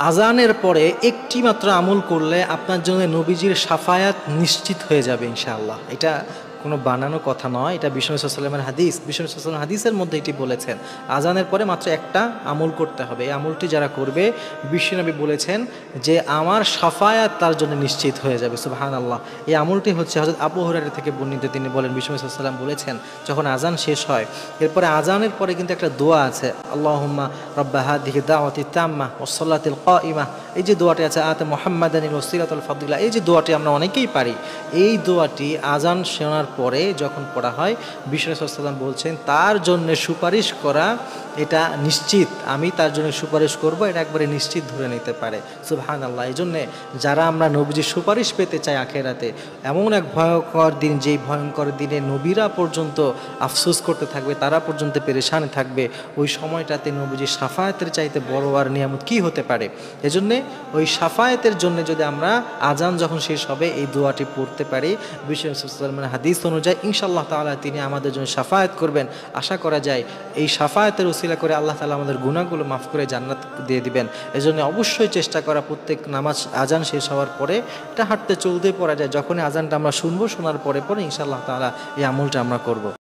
আজানের পরে একটি মাত্র আমল করলে আপনার জন্য নবীজির শাফায়াত নিশ্চিত হয়ে যাবে ইনশাআল্লাহ। এটা কোনো বানানো কথা নয়, এটা বিষ্ণু সাল্লামের হাদিস। বিষ্ণু সাল্লাম হাদিসের মধ্যে এটি বলেছেন, আজানের পরে মাত্র একটা আমল করতে হবে। এই আমলটি যারা করবে বিশ্বনবী বলেছেন যে আমার শাফায়াত তার জন্য নিশ্চিত হয়ে যাবে। সুবহানাল্লাহ। এই আমলটি হচ্ছে হযরত আবু হুরায়রা থেকে বর্ণিত। তিনি বলেন বিষ্ণু সাল্লাম বলেছেন যখন আজান শেষ হয় এরপরে আজানের পরে কিন্তু একটা দোয়া আছে, আল্লাহুম্মা রাব্বা হাদিহি দাওয়াতি তাম্মা ওয়াস সালাতিল কাইমা। এই যে দোয়াটি আছে, আতে মুহাম্মাদানিল ওয়াসিলাতুল ফাদিলা, এই যে দোয়াটি আমরা অনেকেই পারি, এই দোয়াটি আজান শোনার পরে যখন পড়া হয় বিষ্ণু সাল্লাম বলছেন তার জন্য সুপারিশ করা এটা নিশ্চিত, আমি তার জন্য সুপারিশ করব, এটা একবারে নিশ্চিত ধরে নিতে পারে। সুবহানাল্লাহ। এই জন্যে যারা আমরা নবীজির সুপারিশ পেতে চাই আখেরাতে, এমন এক ভয়ঙ্কর দিন, যেই ভয়ঙ্কর দিনে নবীরা পর্যন্ত আফসোস করতে থাকবে, তারা পর্যন্ত পেরেশান থাকবে, ওই সময়টাতে নবীজির শাফায়াতের চাইতে বড় আর নিয়ামত কী হতে পারে। এজন্যে ওই শাফায়াতের জন্য যদি আমরা আজান যখন শেষ হবে এই দোয়াটি পড়তে পারি, বিষ্ণু সাল্লামের হাদিস অনুযায়ী ইনশাআল্লাহ তাআলা তিনি আমাদের জন্য শাফায়াত করবেন। আশা করা যায় এই শাফায়াতের উসিলা করে আল্লাহ তাআলা আমাদের গুনাহগুলো মাফ করে জান্নাত দিয়ে দিবেন। এজন্য অবশ্যই চেষ্টা করা প্রত্যেক নামাজ আজান শেষ হওয়ার পরে এটা হাঁটতে চলতে পড়া যায়, যখনই আজানটা আমরা শুনবো, শোনার পরে পরে ইনশাআল্লাহ তাআলা এই আমলটা আমরা করব।